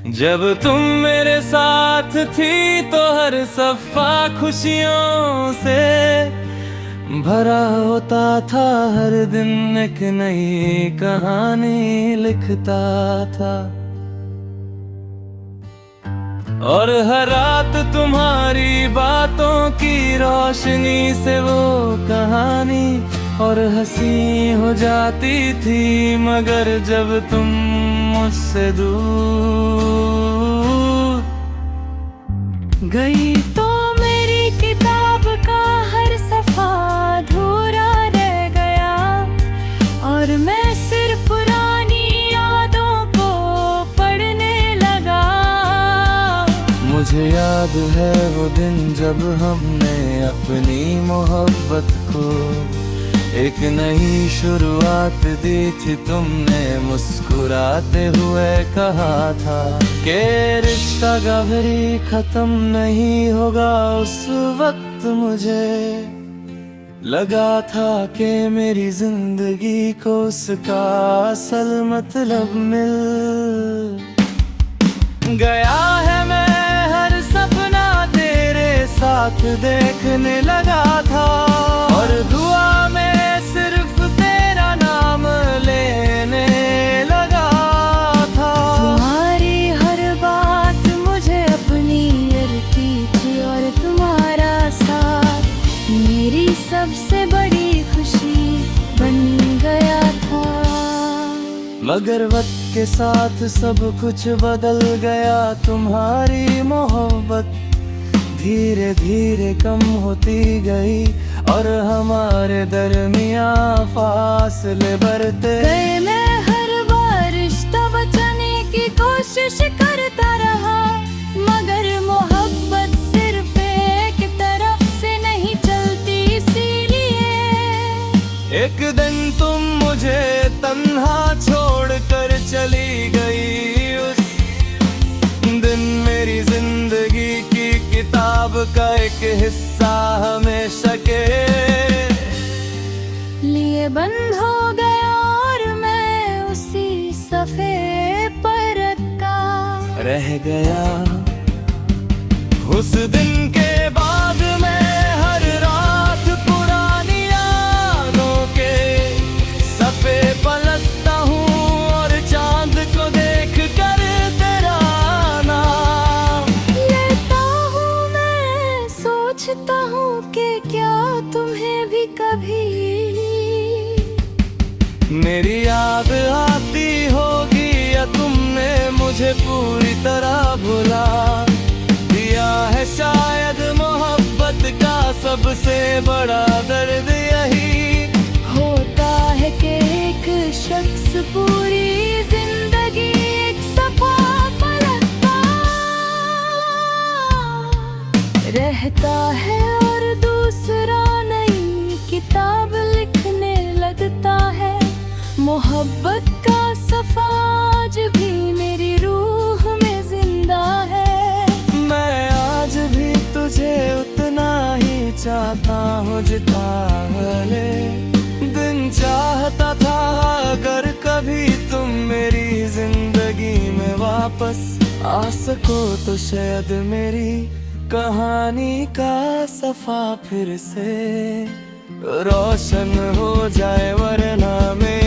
जब तुम मेरे साथ थी तो हर सफा खुशियों से भरा होता था। हर दिन एक नई कहानी लिखता था और हर रात तुम्हारी बातों की रोशनी से वो कहानी और हंसी हो जाती थी। मगर जब तुम मुझसे दूर गई तो मेरी किताब का हर सफा अधूरा रह गया और मैं सिर्फ पुरानी यादों को पढ़ने लगा। मुझे याद है वो दिन जब हमने अपनी मोहब्बत को एक नई शुरुआत दी थी। तुमने मुस्कुराते हुए कहा था कि रिश्ता कभी खत्म नहीं होगा। उस वक्त मुझे लगा था कि मेरी जिंदगी को उसका असल मतलब मिल गया है। मैं हर सपना तेरे साथ देखने लगा था और दुआ में सिर्फ तेरा नाम लेने लगा था। तुम्हारी हर बात मुझे अपनी लगती थी और तुम्हारा साथ मेरी सबसे बड़ी खुशी बन गया था। मगर वक्त के साथ सब कुछ बदल गया। तुम्हारी मोहब्बत धीरे धीरे कम होती गई और हमारे दरमियां फासले बढ़ते गए। मैं हर बार रिश्ता बचाने की कोशिश करता रहा मगर मोहब्बत सिर्फ एक तरफ से नहीं चलती। इसीलिए एक दिन तुम मुझे तन्हा छोड़कर चली गई। उस दिन मेरी जिंदगी की किताब का एक हिस्सा हमेशा के लिए बंद हो गया और मैं उसी सफ़े पर अटका रह गया। उस दिन के बाद मैं हर रात पुरानी यादों के सफ़े पलटता हूँ और चांद को देख कर तेरा नाम लेता हूँ। मैं सोचता हूँ कि क्या तुम्हें भी कभी मेरी याद आती होगी या तुमने मुझे पूरी तरह भुला दिया है। शायद मोहब्बत का सबसे बड़ा दर्द यही होता है कि एक शख्स पूरी जिंदगी एक सफा पलटता रहता है और दूसरा नई किताब लिखने लगता है। मोहब्बत का सफा आज भी मेरी रूह में जिंदा है। मैं आज भी तुझे उतना ही चाहता हूँ जितना पहले दिन चाहता था। अगर कभी तुम मेरी जिंदगी में वापस आ सको तो शायद मेरी कहानी का सफा फिर से रोशन हो जाए। वरना मैं